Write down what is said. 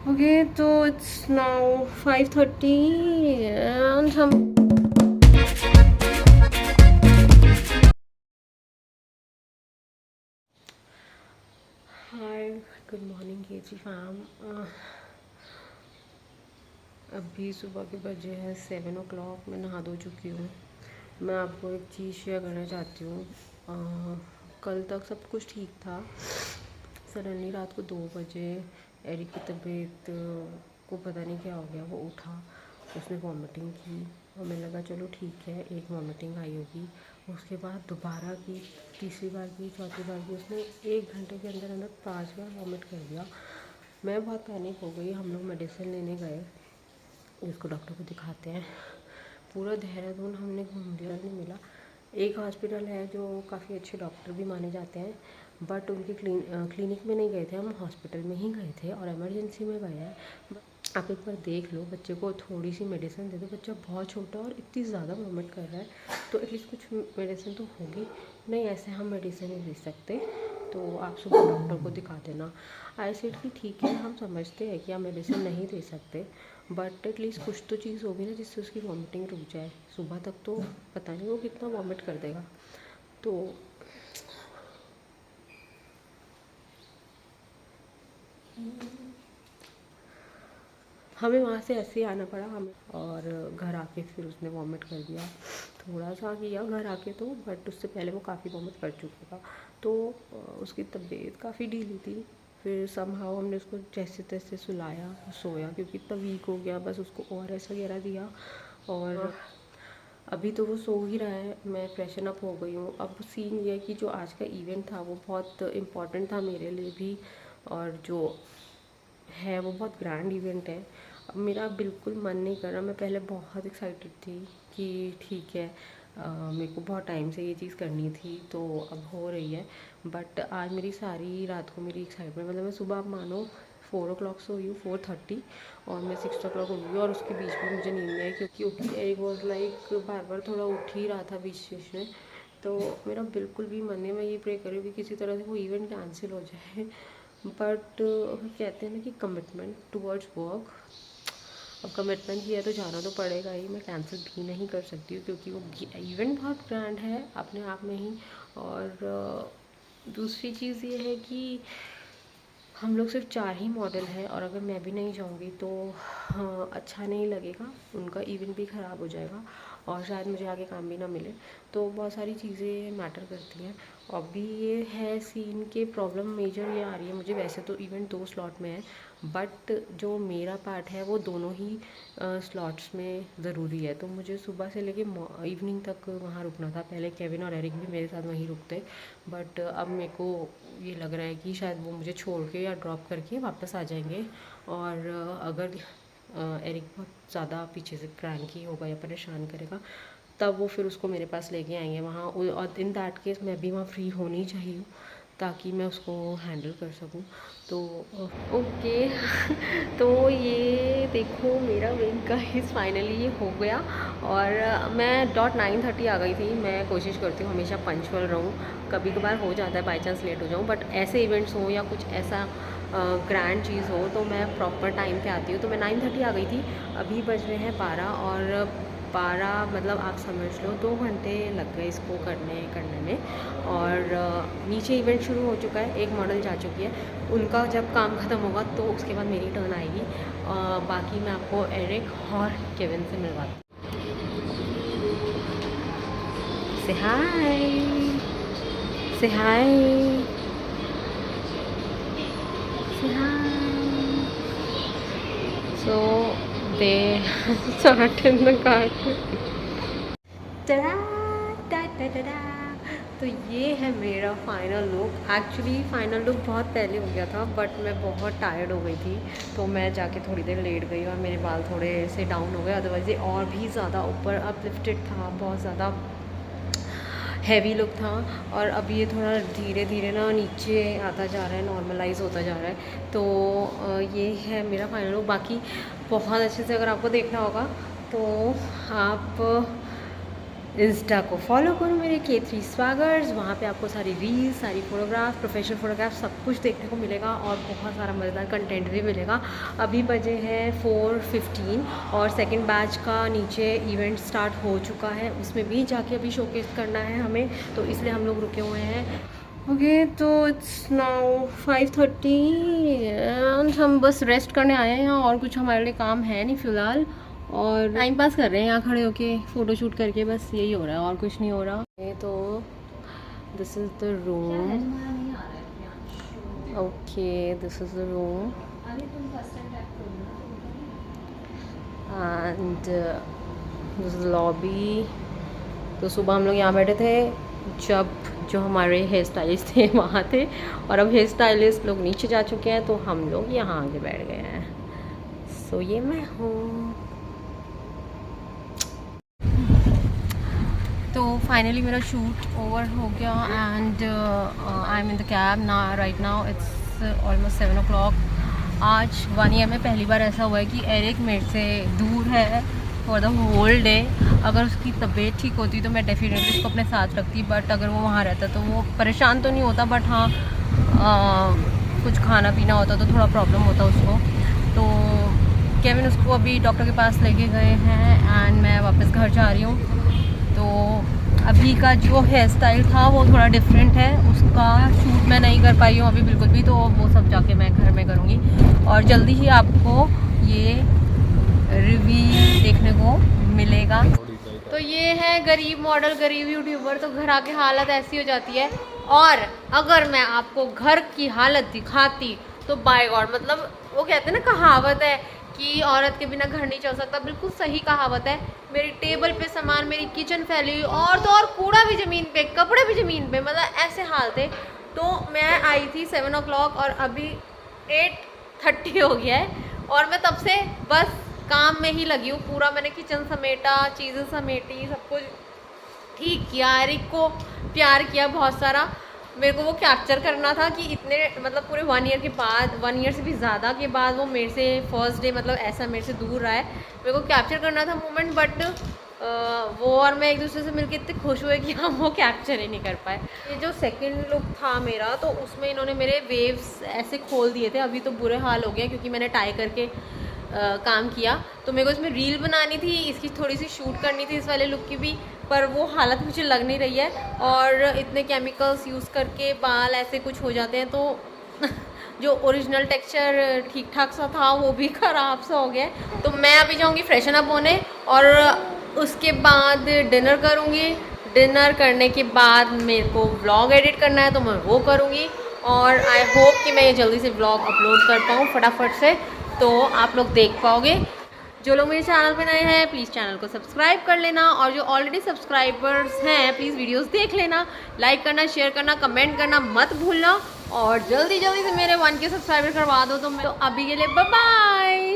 Okay, तो it's now 5:30 and हम हाय, good morning KG fam. अभी सुबह के बजे हैं 7 o'clock। मैं नहा धो चुकी हूँ। मैं आपको एक चीज़ शेयर करना चाहती हूँ। कल तक सब कुछ ठीक था। सडनली रात को 2 बजे एरिक की तबीयत को पता नहीं क्या हो गया, वो उठा, उसने वॉमिटिंग की और मुझे लगा चलो ठीक है, एक वॉमिटिंग आई होगी। उसके बाद दोबारा की, तीसरी बार की, चौथी बार की, उसने 1 घंटे के अंदर अंदर 5 बार वॉमिट कर दिया। मैं बहुत पैनिक हो गई। हम लोग मेडिसिन लेने गए, जिसको डॉक्टर को दिखाते हैं। पूरा देहरादून हमने घूम लिया, नहीं मिला। एक हॉस्पिटल है जो काफ़ी अच्छे डॉक्टर भी माने जाते हैं, बट उनके क्लिनिक में नहीं गए थे, हम हॉस्पिटल में ही गए थे और इमरजेंसी में गए हैं। आप एक बार देख लो, बच्चे को थोड़ी सी मेडिसिन दे दो। बच्चा बहुत छोटा और इतनी ज़्यादा वॉमिट कर रहा है, तो एटलीस्ट कुछ मेडिसिन तो होगी। नहीं, ऐसे हम मेडिसिन नहीं दे सकते। तो आप सुबह डॉक्टर को दिखा देना। आई सेड कि ठीक है, हम समझते हैं कि आप मेडिसिन नहीं दे सकते, बट एटलीस्ट कुछ तो चीज़ होगी ना जिससे उसकी वॉमिटिंग रुक जाए। सुबह तक तो पता नहीं वो कितना वॉमिट कर देगा। तो हमें वहाँ से ऐसे ही आना पड़ा हमें, और घर आके फिर उसने वॉमिट कर दिया। थोड़ा सा किया घर आके तो, बट उससे पहले वो काफ़ी वॉमिट कर चुका था। तो उसकी तबीयत काफ़ी ढीली थी। फिर समहाउ हमने उसको जैसे तैसे सुलाया, सोया, क्योंकि इतना वीक हो गया। बस उसको ORS वगैरह दिया और अभी तो वो सो ही रहा है। मैं फ्रेशन अप हो गई हूँ। अब सीन ये है कि जो आज का इवेंट था वो बहुत इम्पॉर्टेंट था मेरे लिए भी, और जो है वो बहुत ग्रैंड इवेंट है। अब मेरा बिल्कुल मन नहीं कर रहा। मैं पहले बहुत एक्साइटेड थी कि ठीक है, मेरे को बहुत टाइम से ये चीज़ करनी थी, तो अब हो रही है। बट आज मेरी सारी रात को मेरी एक्साइटमेंट, मतलब मैं सुबह आप मानो 4 o'clock सोई हूँ, 4:30, और मैं 6 o'clock उठ गई। और उसके बीच में मुझे नींद नहीं आई, क्योंकि एरिक वॉज लाइक बार बार थोड़ा उठ ही रहा था बीच बीच में। तो मेरा बिल्कुल भी मन नहीं। मैं ये प्रे कर रही हूँ कि किसी तरह से वो इवेंट कैंसिल हो जाए। बट कहते हैं ना कि कमिटमेंट टूवर्ड्स वर्क। अब कमिटमेंट किया तो जाना तो पड़ेगा ही। मैं कैंसिल भी नहीं कर सकती हूँ, क्योंकि वो इवेंट बहुत ग्रैंड है अपने आप में ही। और दूसरी चीज़ ये है कि हम लोग सिर्फ 4 ही मॉडल है, और अगर मैं भी नहीं जाऊँगी तो हाँ, अच्छा नहीं लगेगा। उनका इवेंट भी ख़राब हो जाएगा और शायद मुझे आगे काम भी ना मिले। तो बहुत सारी चीज़ें मैटर करती हैं। अभी ये है सीन के प्रॉब्लम मेजर ये आ रही है मुझे। वैसे तो इवेंट 2 स्लॉट में है, बट जो मेरा पार्ट है वो दोनों ही स्लॉट्स में ज़रूरी है। तो मुझे सुबह से लेके इवनिंग तक वहाँ रुकना था। पहले केविन और एरिक भी मेरे साथ वहीं रुकते, बट अब मेरे को ये लग रहा है कि शायद वो मुझे छोड़ के या ड्रॉप करके वापस आ जाएंगे। और अगर एरिक बहुत ज़्यादा पीछे से क्रैंकी होगा या परेशान करेगा, तब वो फिर उसको मेरे पास लेके आएंगे वहाँ। और इन दैट केस मैं भी वहाँ फ्री होनी चाहिए, ताकि मैं उसको हैंडल कर सकूँ। तो ओके तो ये देखो, मेरा विंग का इस फाइनली ये हो गया। और मैं .9:30 आ गई थी। मैं कोशिश करती हूँ हमेशा पंचुअल रहूँ। कभी कभार हो जाता है बाई चांस लेट हो जाऊँ, बट ऐसे इवेंट्स हो या कुछ ऐसा ग्रैंड चीज़ हो तो मैं प्रॉपर टाइम पे आती हूँ। तो मैं 9:30 आ गई थी। अभी बज रहे हैं 12, और 12 मतलब आप समझ लो 2 घंटे लग गए इसको करने में। और नीचे इवेंट शुरू हो चुका है, एक मॉडल जा चुकी है। उनका जब काम ख़त्म होगा तो उसके बाद मेरी टर्न आएगी। बाकी मैं आपको एरिक और केविन से मिलवाती हूँ। से हाय, से हाय, से हाय। So they sat in the car. Ta-da, ta-da-da-da. तो ये है मेरा final look. Actually final look बहुत पहले हो गया था, बट मैं बहुत टायर्ड हो गई थी, तो मैं जाके थोड़ी देर लेट गई और मेरे बाल थोड़े से डाउन हो गए। अदरवाइज़ ये और भी ज़्यादा ऊपर अपलिफ्टेड था, बहुत ज़्यादा हैवी लुक था। और अब ये थोड़ा धीरे धीरे ना नीचे आता जा रहा है, नॉर्मलाइज होता जा रहा है। तो ये है मेरा फाइनल लुक। बाकी बहुत अच्छे से अगर आपको देखना होगा तो आप इंस्टा को फॉलो करो मेरे K3 स्वागर्स, वहाँ पे आपको सारी रील्स, सारी फ़ोटोग्राफ, प्रोफेशनल फ़ोटोग्राफ सब कुछ देखने को मिलेगा और बहुत सारा मज़ेदार कंटेंट भी मिलेगा। अभी बजे हैं 4:15 और सेकंड बैच का नीचे इवेंट स्टार्ट हो चुका है, उसमें भी जाके अभी शोकेस करना है हमें, तो इसलिए हम लोग रुके हुए हैं। ओके तो इट्स नाउ 5:30 एंड हम बस रेस्ट करने आए हैं और कुछ हमारे लिए काम है नहीं फ़िलहाल, और टाइम पास कर रहे हैं यहाँ खड़े होके फ़ोटो शूट करके, बस यही हो रहा है और कुछ नहीं हो रहा। तो this is the room, okay this is the room and this is lobby. तो सुबह हम लोग यहाँ बैठे थे जब जो हमारे हेयर स्टाइलिस्ट थे वहाँ थे, और अब हेयर स्टाइलिस्ट लोग नीचे जा चुके हैं तो हम लोग यहाँ आके बैठ गए हैं। सो ये मैं हूँ। तो फाइनली मेरा शूट ओवर हो गया and I am in the cab ना right now, it's almost 7 o'clock। आज 1 year में पहली बार ऐसा हुआ है कि एरिक मेरे से दूर है फॉर द होल डे। अगर उसकी तबीयत ठीक होती तो मैं डेफिनेटली उसको अपने साथ रखती, बट अगर वो वहाँ रहता तो वो परेशान तो नहीं होता, बट हाँ कुछ खाना पीना होता तो थोड़ा प्रॉब्लम होता उसको। तो केविन उसको अभी डॉक्टर के पास लेके गए हैं एंड मैं वापस घर जा रही हूँ। तो अभी का जो हेयर स्टाइल था वो थोड़ा डिफरेंट है, उसका शूट मैं नहीं कर पाई हूँ अभी बिल्कुल भी, तो वो सब जाके मैं घर में करूँगी और जल्दी ही आपको ये रिव्यू देखने को मिलेगा। तो ये है गरीब मॉडल, गरीब यूट्यूबर, तो घर आके हालत ऐसी हो जाती है। और अगर मैं आपको घर की हालत दिखाती तो बाय गॉड, मतलब वो कहते हैं ना कहावत है कि औरत के बिना घर नहीं चल सकता, बिल्कुल सही कहावत है। मेरी टेबल पे सामान, मेरी किचन फैली हुई, और तो और कूड़ा भी ज़मीन पे, कपड़े भी ज़मीन पे, मतलब ऐसे हाल थे। तो मैं आई थी 7 o'clock और अभी 8:30 हो गया है और मैं तब से बस काम में ही लगी हूँ। पूरा मैंने किचन समेटा, चीज़ें समेटी, सब कुछ ठीक किया, एरिक को प्यार किया बहुत सारा। मेरे को वो कैप्चर करना था कि इतने मतलब पूरे 1 year के बाद, 1 year से भी ज़्यादा के बाद वो मेरे से फर्स्ट डे मतलब ऐसा मेरे से दूर रहा है, मेरे को कैप्चर करना था मोमेंट, बट वो और मैं एक दूसरे से मिलके इतने खुश हुए कि हम वो कैप्चर ही नहीं कर पाए। ये जो सेकंड लुक था मेरा, तो उसमें इन्होंने मेरे वेव्स ऐसे खोल दिए थे। अभी तो बुरे हाल हो गए क्योंकि मैंने टाई करके काम किया। तो मेरे को इसमें रील बनानी थी, इसकी थोड़ी सी शूट करनी थी इस वाले लुक की भी, पर वो हालत मुझे लग नहीं रही है। और इतने केमिकल्स यूज़ करके बाल ऐसे कुछ हो जाते हैं, तो जो ओरिजिनल टेक्सचर ठीक ठाक सा था वो भी ख़राब सा हो गया। तो मैं अभी जाऊँगी फ्रेशन अप होने और उसके बाद डिनर करूँगी। डिनर करने के बाद मेरे को व्लॉग एडिट करना है तो मैं वो करूँगी, और आई होप कि मैं ये जल्दी से व्लॉग अपलोड कर पाऊँ फटाफट से, तो आप लोग देख पाओगे। जो लोग मेरे चैनल पे नए हैं प्लीज़ चैनल को सब्सक्राइब कर लेना, और जो ऑलरेडी सब्सक्राइबर्स हैं प्लीज़ वीडियोस देख लेना, लाइक करना, शेयर करना, कमेंट करना मत भूलना, और जल्दी जल्दी से मेरे 1K सब्सक्राइबर करवा दो। तो मैं तो अभी के लिए बाय बाय।